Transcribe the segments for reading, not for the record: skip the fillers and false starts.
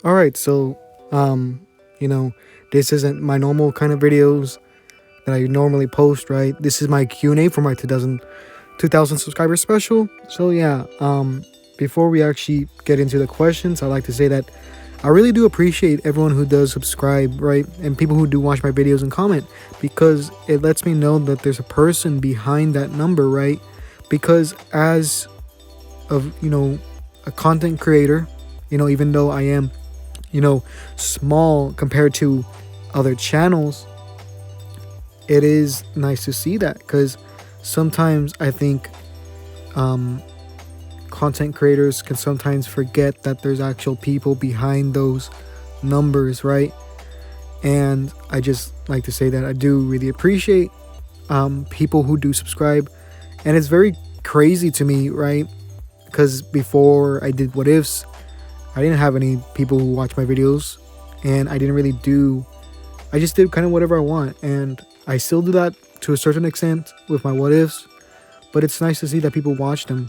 All right, so you know, this isn't my normal kind of videos that I normally post, right? This is my Q&A for my 2000 subscriber special. So yeah, before we actually get into the questions, I'd like to say that I really do appreciate everyone who does subscribe, right? And people who do watch my videos and comment, because it lets me know that there's a person behind that number, right? Because as of, a content creator, even though I am, small compared to other channels, it is nice to see that, because sometimes I think content creators can sometimes forget that there's actual people behind those numbers, right? And I just like to say that I do really appreciate people who do subscribe. And it's very crazy to me, right? Because before I did What Ifs, I didn't have any people who watch my videos, and I just did kind of whatever I want. And I still do that to a certain extent with my What Ifs, but it's nice to see that people watch them.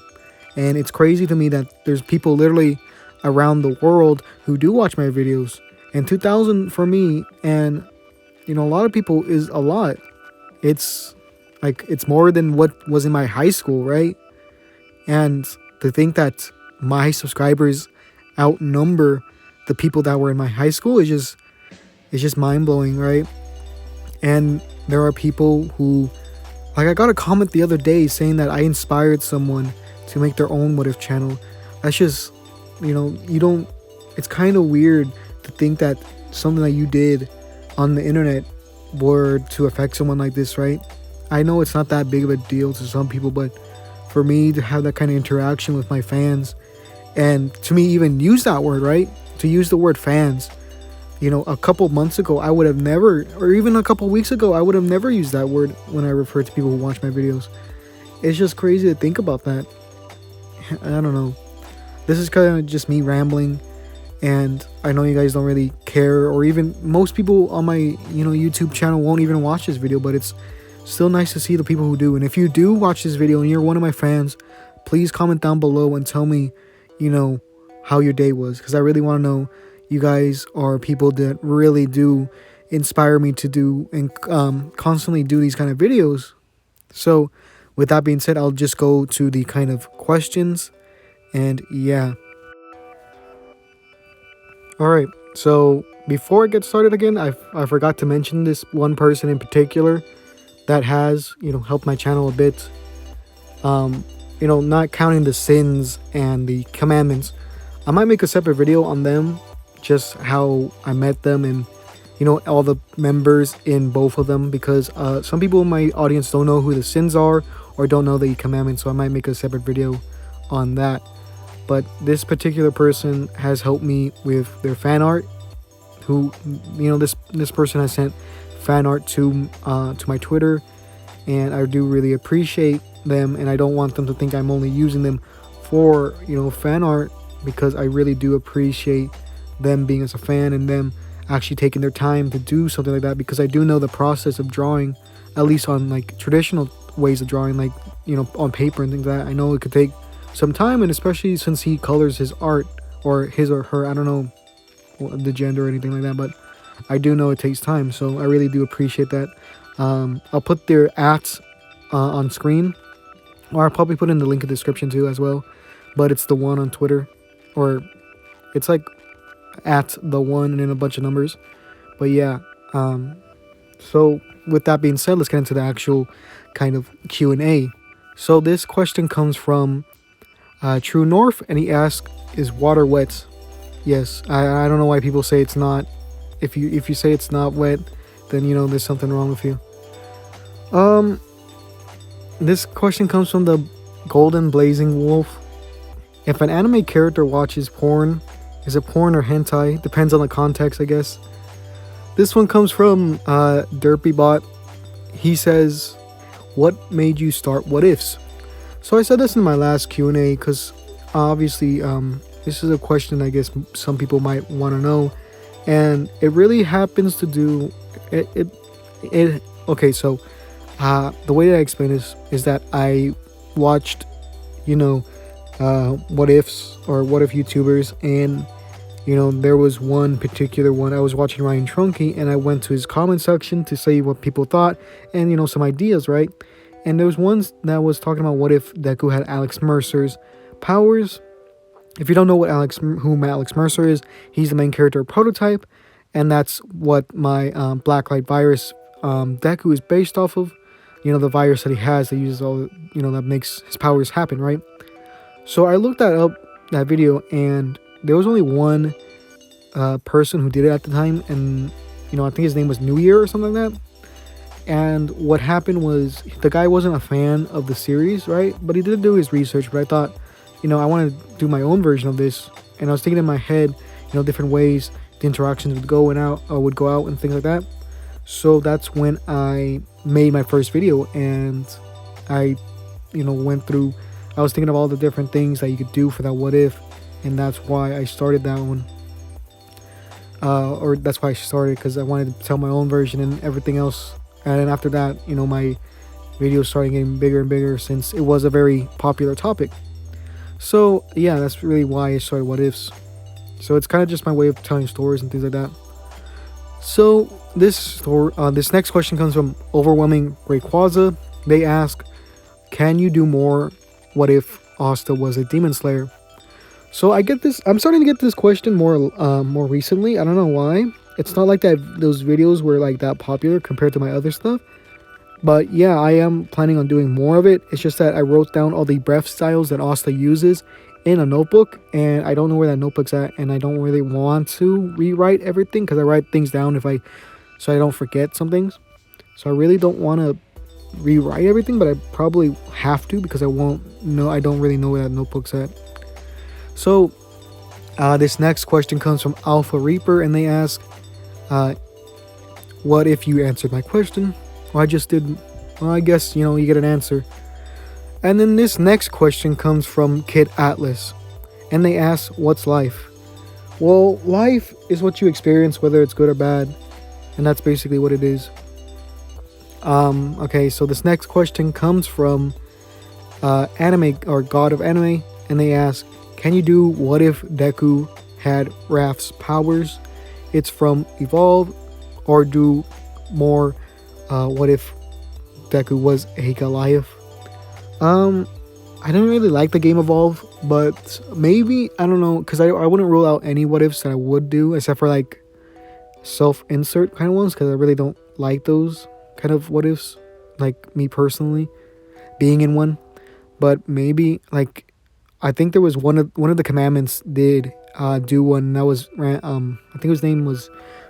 And it's crazy to me that there's people literally around the world who do watch my videos. And 2000 for me, and a lot of people, is a lot. It's like, it's more than what was in my high school, right? And to think that my subscribers outnumber the people that were in my high school is just mind-blowing, right? And there are people who, like, I got a comment the other day saying that I inspired someone to make their own What If channel. That's just, you don't, it's kind of weird to think that something that you did on the internet were to affect someone like this, right? I know it's not that big of a deal to some people, but for me to have that kind of interaction with my fans, and to me even use that word, right? To use the word fans, a couple months ago, I would have never, or even a couple weeks ago, I would have never used that word when I refer to people who watch my videos. It's just crazy to think about that. I don't know. This is kind of just me rambling, and I know you guys don't really care, or even most people on my, YouTube channel won't even watch this video, but it's still nice to see the people who do. And if you do watch this video and you're one of my fans, please comment down below and tell me, how your day was, because I really want to know. You guys are people that really do inspire me to do and constantly do these kind of videos. So with that being said, I'll just go to the kind of questions. And yeah. All right. So before I get started again, I forgot to mention this one person in particular that has, helped my channel a bit. Not counting the sins and the commandments. I might make a separate video on them, just how I met them, and all the members in both of them, because some people in my audience don't know who the sins are or don't know the commandments, so I might make a separate video on that. But this particular person has helped me with their fan art, who this person has sent fan art to my Twitter, and I do really appreciate them, and I don't want them to think I'm only using them for fan art, because I really do appreciate them being as a fan and them actually taking their time to do something like that, because I do know the process of drawing, at least on like traditional ways of drawing, like on paper and things like that. I know it could take some time, and especially since he colors his art, or his or her, I don't know the gender or anything like that, but I do know it takes time, so I really do appreciate that. I'll put their ats on screen, or I'll probably put in the link in the description too as well, but it's the one on Twitter, or it's like at the one and then a bunch of numbers. But yeah, so with that being said, let's get into the actual kind of Q&A. So this question comes from True North, and he asks, is water wet? Yes. I don't know why people say it's not. If you say it's not wet, then there's something wrong with you. This question comes from the Golden Blazing Wolf. If an anime character watches porn, is it porn or hentai? Depends on the context, I guess. This one comes from DerpyBot. He says, what made you start What Ifs? So I said this in my last Q&A, because obviously this is a question I guess some people might want to know, and it really happens to do it. Okay, so the way that I explain this is that I watched What Ifs, or What If YouTubers, and There was one particular one. I was watching Ryan Trunky, and I went to his comment section to say what people thought and, some ideas, right? And there was ones that was talking about what if Deku had Alex Mercer's powers. If you don't know who Alex Mercer is, he's the main character of Prototype, and that's what my Blacklight virus Deku is based off of. The virus that he has that uses all, that makes his powers happen, right? So I looked that video, and there was only one person who did it at the time, and I think his name was New Year or something like that. And what happened was the guy wasn't a fan of the series, right? But he did do his research. But I thought, I wanted to do my own version of this, and I was thinking in my head, different ways the interactions would go out and things like that. So that's when I made my first video, and I, went through. I was thinking of all the different things that you could do for that what if, and that's why I started that one. Or that's why I started, because I wanted to tell my own version and everything else. And then after that, my videos started getting bigger and bigger since it was a very popular topic. So yeah, that's really why I started What Ifs. So it's kind of just my way of telling stories and things like that. So this next question comes from Overwhelming Rayquaza. They ask, can you do more what if Asta was a demon slayer? So I'm starting to get this question more recently. I don't know why. It's not like that those videos were like that popular compared to my other stuff. But yeah, I am planning on doing more of it. It's just that I wrote down all the breath styles that Asta uses in a notebook, and I don't know where that notebook's at, and I don't really want to rewrite everything because I write things down so I don't forget some things. So I really don't want to rewrite everything, but I probably have to because I don't really know where that notebook's at. So this next question comes from Alpha Reaper, and they ask, what if you answered my question? Well, I just did. Well, I guess you get an answer. And then this next question comes from Kid Atlas, and they ask, what's life? Well, life is what you experience, whether it's good or bad, and that's basically what it is. Okay, so this next question comes from Anime or God of Anime, and they ask, can you do what if Deku had Raph's powers? It's from Evolve, or do more what if Deku was a Goliath? I don't really like the game Evolve, but maybe, I don't know, because I wouldn't rule out any what ifs that I would do, except for like self-insert kind of ones, because I really don't like those kind of what ifs, like me personally being in one. But maybe, like, I think there was one of the commandments did do one that was I think his name was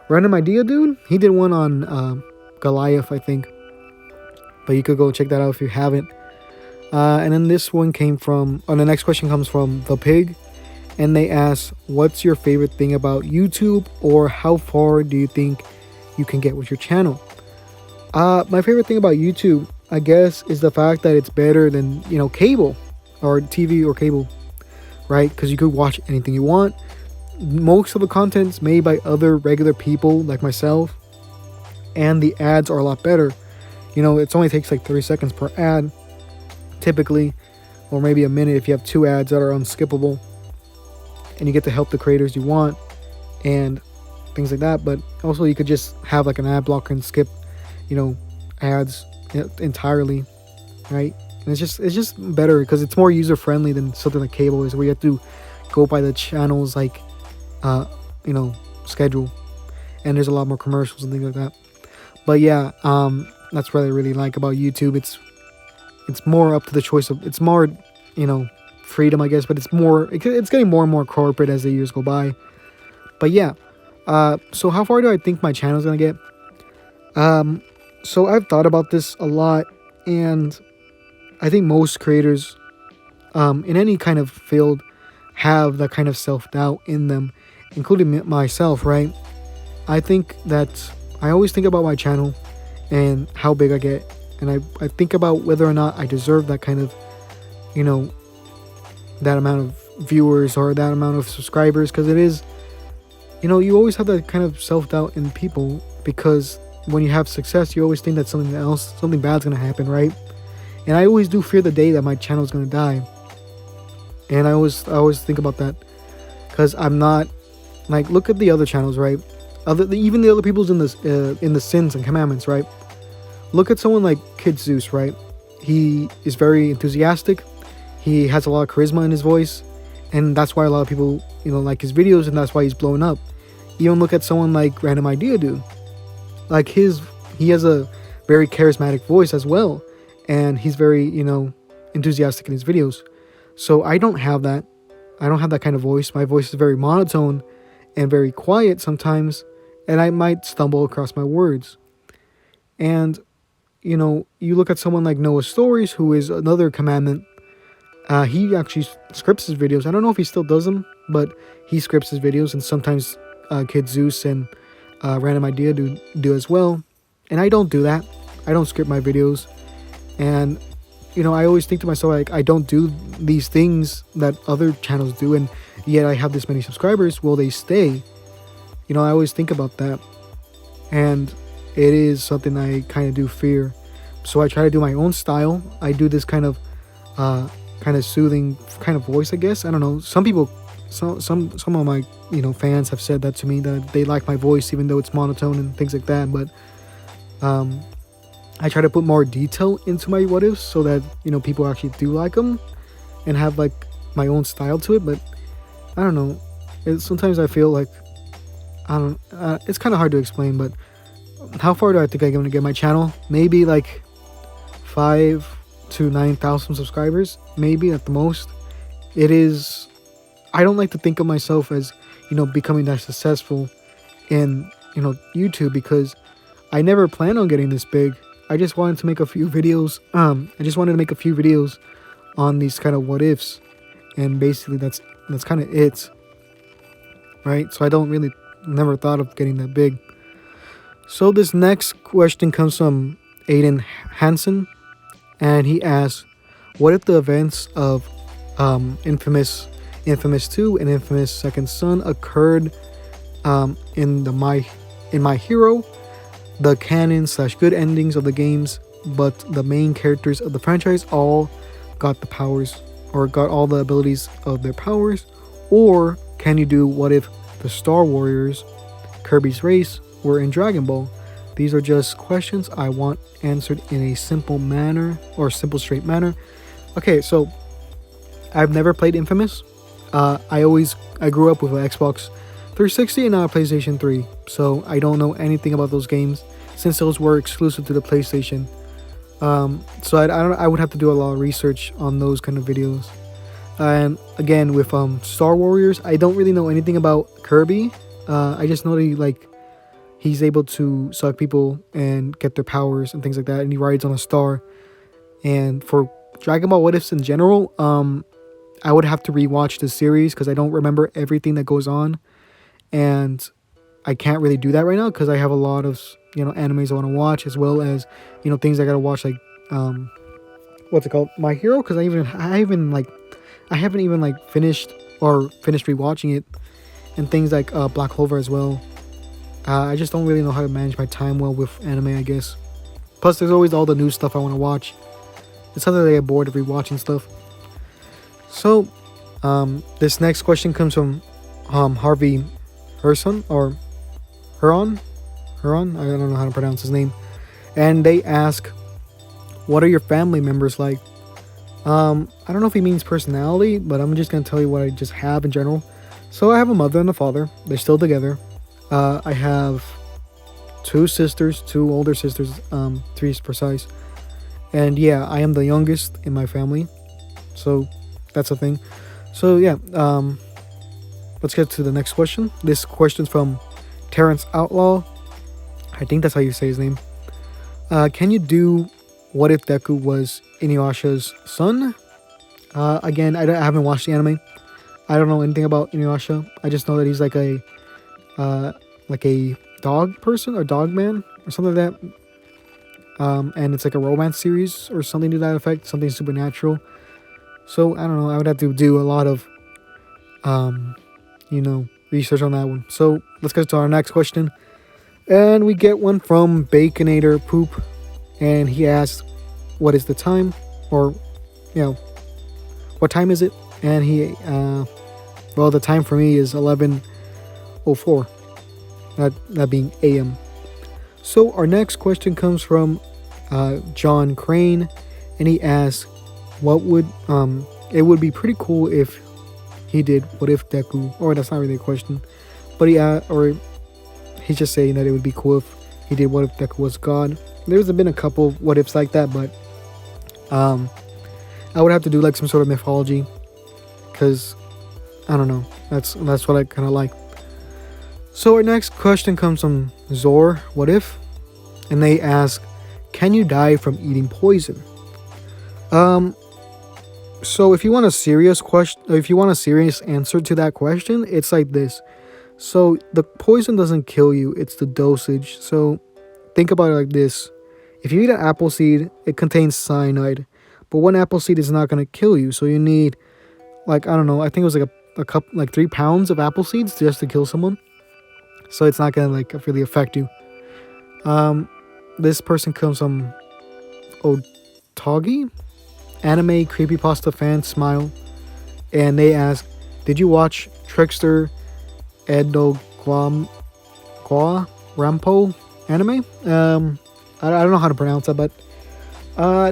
Random Idea Dude. He did one on Goliath, I think, but you could go check that out if you haven't. And then this one came from, the next question comes from The Pig, and they ask, what's your favorite thing about YouTube, or how far do you think you can get with your channel? My favorite thing about YouTube, I guess, is the fact that it's better than, cable or TV or cable, right? Because you could watch anything you want. Most of the content's made by other regular people like myself, and the ads are a lot better. It only takes like 30 seconds per ad, typically, or maybe a minute if you have 2 ads that are unskippable, and you get to help the creators you want and things like that. But also you could just have like an ad blocker and skip ads entirely, right? And it's just better because it's more user friendly than something like cable is, where you have to go by the channel's like schedule, and there's a lot more commercials and things like that. But yeah, that's what I really like about YouTube. It's more up to the choice of, it's more, freedom, I guess, but it's getting more and more corporate as the years go by. But yeah, so how far do I think my channel is going to get? So I've thought about this a lot, and I think most creators, in any kind of field, have that kind of self-doubt in them, including myself, right? I think that I always think about my channel and how big I get, and I think about whether or not I deserve that kind of, that amount of viewers or that amount of subscribers, because it is, you always have that kind of self-doubt in people, because when you have success, you always think that something bad's going to happen, right? And I always do fear the day that my channel is going to die. And I always think about that, because I'm not Like, look at the other channels, right? Even the other people's in the sins and commandments, right? Look at someone like Kid Zeus, right? He is very enthusiastic. He has a lot of charisma in his voice, and that's why a lot of people, like his videos, and that's why he's blowing up. Even look at someone like Random Idea Dude. Like he has a very charismatic voice as well, and he's very, enthusiastic in his videos. So I don't have that. I don't have that kind of voice. My voice is very monotone and very quiet sometimes, and I might stumble across my words. And, you look at someone like Noah Stories, who is another commandment. He actually scripts his videos. I don't know if he still does them, but he scripts his videos, and sometimes Kid Zeus and Random Idea do as well. And I don't do that. I don't script my videos. And, I always think to myself, like, I don't do these things that other channels do, and yet I have this many subscribers. Will they stay? I always think about that. And it is something I kind of do fear. So I try to do my own style. I do this kind of soothing kind of voice, I guess. I don't know. Some people, some of my fans have said that to me, that they like my voice even though it's monotone and things like that. But I try to put more detail into my what ifs so that people actually do like them and have like my own style to it. But I don't know. Sometimes I feel like it's kind of hard to explain. But how far do I think I'm gonna get my channel? Maybe like 5,000 to 9,000 subscribers, maybe at the most. It is. I don't like to think of myself as becoming that successful in YouTube, because I never planned on getting this big. I just wanted to make a few videos. On these kind of what ifs, and basically that's kind of it, right? So I never thought of getting that big. So this next question comes from Aiden Hansen, and he asks, what if the events of Infamous 2 and Infamous Second Son occurred in My Hero, the canon/good endings of the games, but the main characters of the franchise all got the powers, or got all the abilities of their powers? Or can you do what if the Star Warriors, Kirby's race, were in Dragon Ball? These are just questions I want answered in a simple manner, or simple straight manner. Okay, so I've never played Infamous. I grew up with an Xbox 360 and now a PlayStation 3, so I don't know anything about those games since those were exclusive to the PlayStation. So I would have to do a lot of research on those kind of videos. And again, with Star Warriors, I don't really know anything about Kirby. I just know that he's able to suck people and get their powers and things like that, and he rides on a star. And for Dragon Ball What Ifs in general, I would have to rewatch the series because I don't remember everything that goes on, and I can't really do that right now because I have a lot of animes I want to watch, as well as things I gotta watch, like what's it called, My Hero, because I haven't even finished rewatching it, and things like Black Clover as well. I just don't really know how to manage my time well with anime, I guess. Plus, there's always all the new stuff I want to watch. It's something that I get bored of rewatching stuff. So, this next question comes from Harvey Herson, or Huron. I don't know how to pronounce his name. And they ask, what are your family members like? I don't know if he means personality, but I'm just going to tell you what I just have in general. So I have a mother and a father. They're still together. I have two older sisters, 3 precise. And yeah, I am the youngest in my family. So that's a thing. So yeah, let's get to the next question. This question's from Terrence Outlaw. I think that's how you say his name. Can you do what if Deku was Inuyasha's son? Again, I haven't watched the anime. I don't know anything about Inuyasha. I just know that he's like a dog person or dog man or something like that. And it's like a romance series or something to that effect, something supernatural. So I don't know. I would have to do a lot of, research on that one. So let's get to our next question. And we get one from Baconator Poop, and he asks, what is the time? Or, what time is it? And he, the time for me is 11:04 04. That being AM. So our next question comes from John Crane, and he asks, "What would it would be pretty cool if he did what if Deku?" Or that's not really a question, but or he's just saying that it would be cool if he did what if Deku was God. There's been a couple of what ifs like that, but I would have to do like some sort of mythology, because I don't know. That's what I kind of like. So our next question comes from Zor. What if? And they ask, "Can you die from eating poison?" So if you want a serious question, if you want a serious answer to that question, it's like this. So the poison doesn't kill you; it's the dosage. So think about it like this: if you eat an apple seed, it contains cyanide, but one apple seed is not gonna kill you. So you need, like, I don't know, I think it was like a cup, like 3 pounds of apple seeds just to kill someone. So it's not gonna like really affect you. This person comes from Otogi, anime creepypasta fan smile, and they ask, "Did you watch Trickster Edo Gua Rampo anime?" I don't know how to pronounce that, but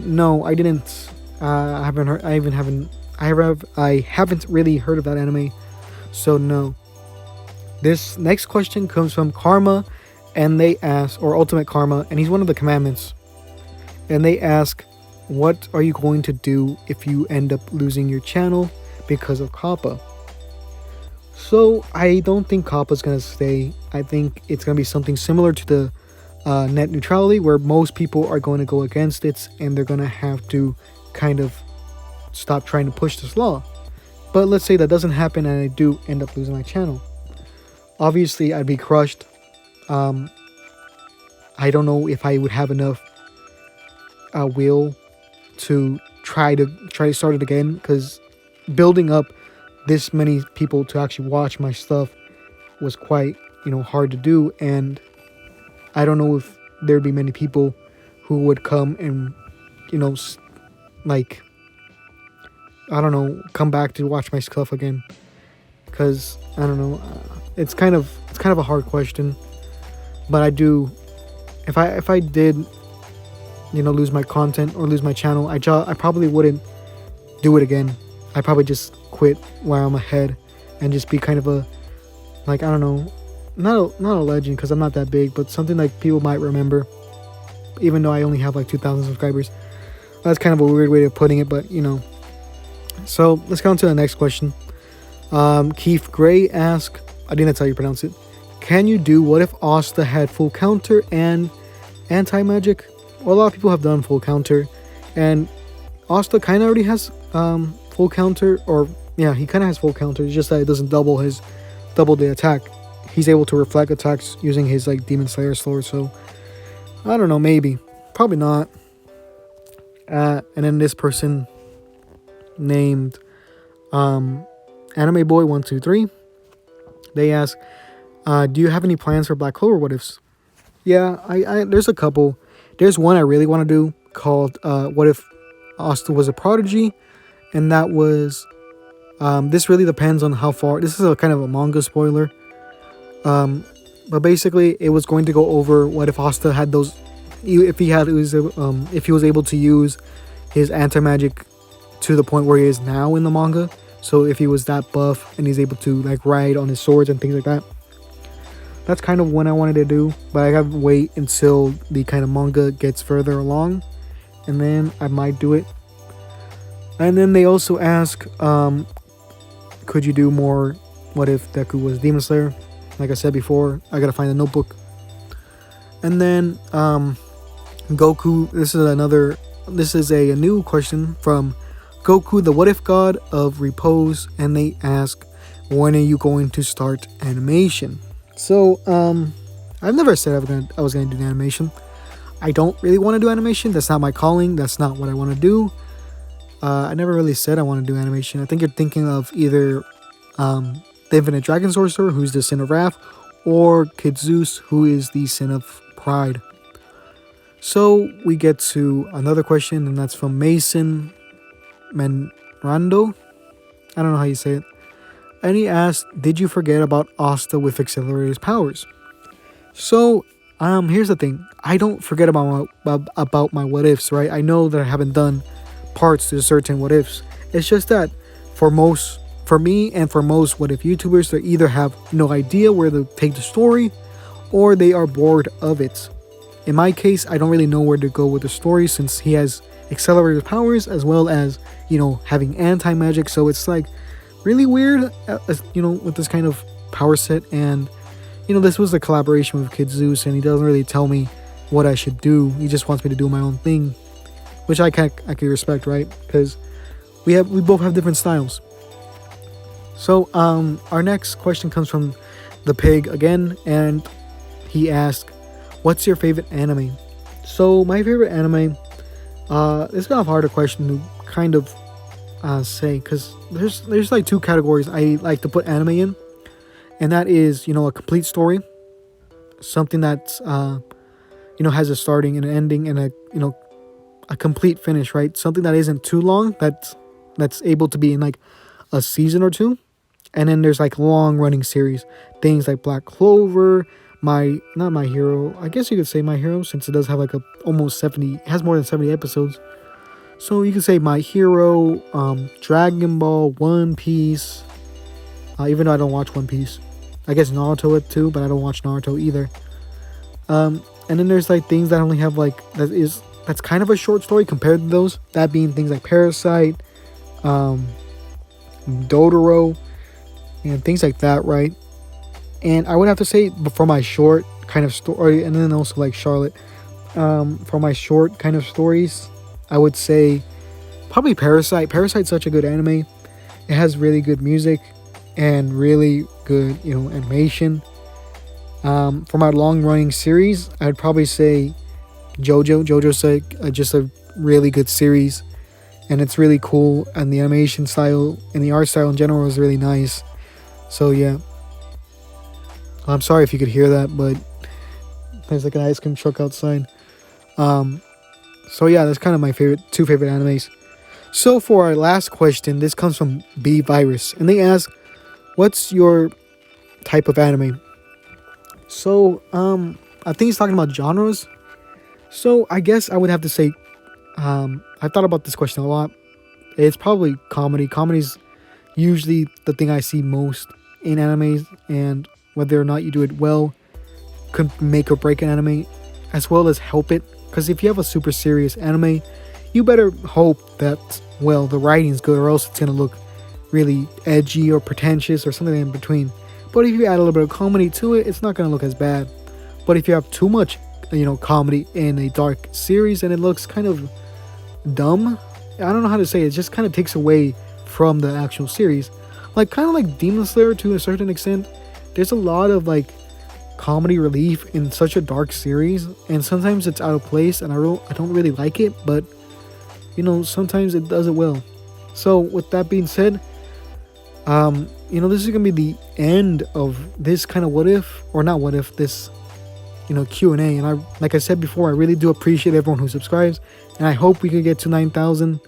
no, I didn't. I haven't heard. I haven't really heard of that anime, so no. This next question comes from Karma, and they ask, or Ultimate Karma, and he's one of the commandments. And they ask, "What are you going to do if you end up losing your channel because of Kappa?" So I don't think Kappa's gonna stay. I think it's gonna be something similar to the net neutrality, where most people are going to go against it, and they're gonna have to kind of stop trying to push this law. But let's say that doesn't happen, and I do end up losing my channel. Obviously, I'd be crushed. I don't know if I would have enough will to try to start it again, because building up this many people to actually watch my stuff was quite, hard to do, and I don't know if there'd be many people who would come and, like, I don't know, come back to watch my stuff again, because I don't know, it's kind of a hard question, but I do, if I did, lose my content or lose my channel, I probably wouldn't do it again. I probably just quit while I'm ahead and just be kind of a, like, I don't know, not a legend, because I'm not that big, but something like people might remember, even though I only have like 2,000 subscribers. That's kind of a weird way of putting it, but So let's go on to the next question. Keith Gray asked, I think that's how you pronounce it, "Can you do what if Asta had full counter and anti-magic?" Well, a lot of people have done full counter, and Asta kind of already has full counter, or yeah, he kind of has full counter. It's just that it doesn't double the attack. He's able to reflect attacks using his like Demon Slayer sword. So I don't know, maybe, probably not. And then this person named Anime Boy 123, they ask, "Do you have any plans for Black Clover what ifs?" Yeah, I there's a couple. There's one I really want to do called "What If Asta Was a Prodigy," and that was this really depends on how far. This is a kind of a manga spoiler, but basically it was going to go over what if Asta had those, if he was able to use his anti-magic to the point where he is now in the manga. So if he was that buff and he's able to like ride on his swords and things like that. That's kind of what I wanted to do, but I gotta wait until the kind of manga gets further along, and then I might do it. And then they also ask, could you do more what if Deku was Demon Slayer? Like I said before, I gotta find a notebook. And then Goku, this is a new question from Goku, the What If God of Repose, and they ask, when are you going to start animation? So, I've never said I was gonna do animation. I don't really want to do animation. That's not my calling. That's not what I want to do. I never really said I want to do animation. I think you're thinking of either the Infinite Dragon Sorcerer, who's the Sin of Wrath, or Kid Zeus, who is the Sin of Pride. So we get to another question, and that's from Mason Menrando. I don't know how you say it. And he asked, did you forget about Asta with Accelerator's powers? So, here's the thing. I don't forget about my what ifs, right? I know that I haven't done parts to certain what ifs. It's just that for me and for most what if YouTubers, they either have no idea where to take the story or they are bored of it. In my case, I don't really know where to go with the story since he has accelerated powers as well as, having anti-magic. So it's like really weird, with this kind of power set. And, this was a collaboration with Kid Zeus and he doesn't really tell me what I should do. He just wants me to do my own thing, which I can respect, right? Because we both have different styles. So, our next question comes from the pig again, and he asked, what's your favorite anime? So, my favorite anime, it's kind of a harder question to kind of say, because there's like two categories I like to put anime in, and that is, a complete story, something that's, has a starting and an ending and a complete finish, right? Something that isn't too long, that's able to be in like a season or two. And then there's like long running series, things like Black Clover, not My Hero, I guess you could say My Hero, since it does have like it has more than 70 episodes. So you could say My Hero, Dragon Ball, One Piece, even though I don't watch One Piece. I guess Naruto it too, but I don't watch Naruto either. And then there's like things that only have that's kind of a short story compared to those. That being things like Parasite, Dotoro, and things like that, right? And I would have to say, for my short kind of story, and then also like Charlotte, for my short kind of stories, I would say probably Parasite. Parasite's such a good anime. It has really good music and really good, animation. For my long-running series, I'd probably say JoJo. JoJo's like just a really good series, and it's really cool. And the animation style and the art style in general is really nice. So yeah, I'm sorry if you could hear that, but there's like an ice cream truck outside. So yeah, that's kind of my two favorite animes. So for our last question, this comes from B Virus, and they ask, what's your type of anime? So I think he's talking about genres. So I guess I would have to say, I thought about this question a lot. It's probably comedy. Comedy's usually the thing I see most in animes, and whether or not you do it well could make or break an anime, as well as help it. Because if you have a super serious anime, you better hope that, the writing's good, or else it's going to look really edgy or pretentious or something in between. But if you add a little bit of comedy to it, it's not going to look as bad. But if you have too much, comedy in a dark series and it looks kind of dumb, I don't know how to say it, just kind of takes away from the actual series. Like, kind of like Demon Slayer to a certain extent. There's a lot of like comedy relief in such a dark series, and sometimes it's out of place, and I don't really like it, but sometimes it does it well. So with that being said, this is gonna be the end of this kind of what if, or not what if, this Q&A. And like I said before, I really do appreciate everyone who subscribes, and I hope we could get to 9,000,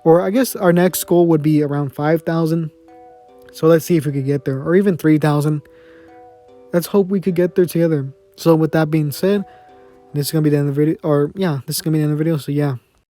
or I guess our next goal would be around 5,000. So let's see if we could get there, or even 3,000. Let's hope we could get there together. So with that being said, this is gonna be the end of the video, this is gonna be the end of the video. So yeah.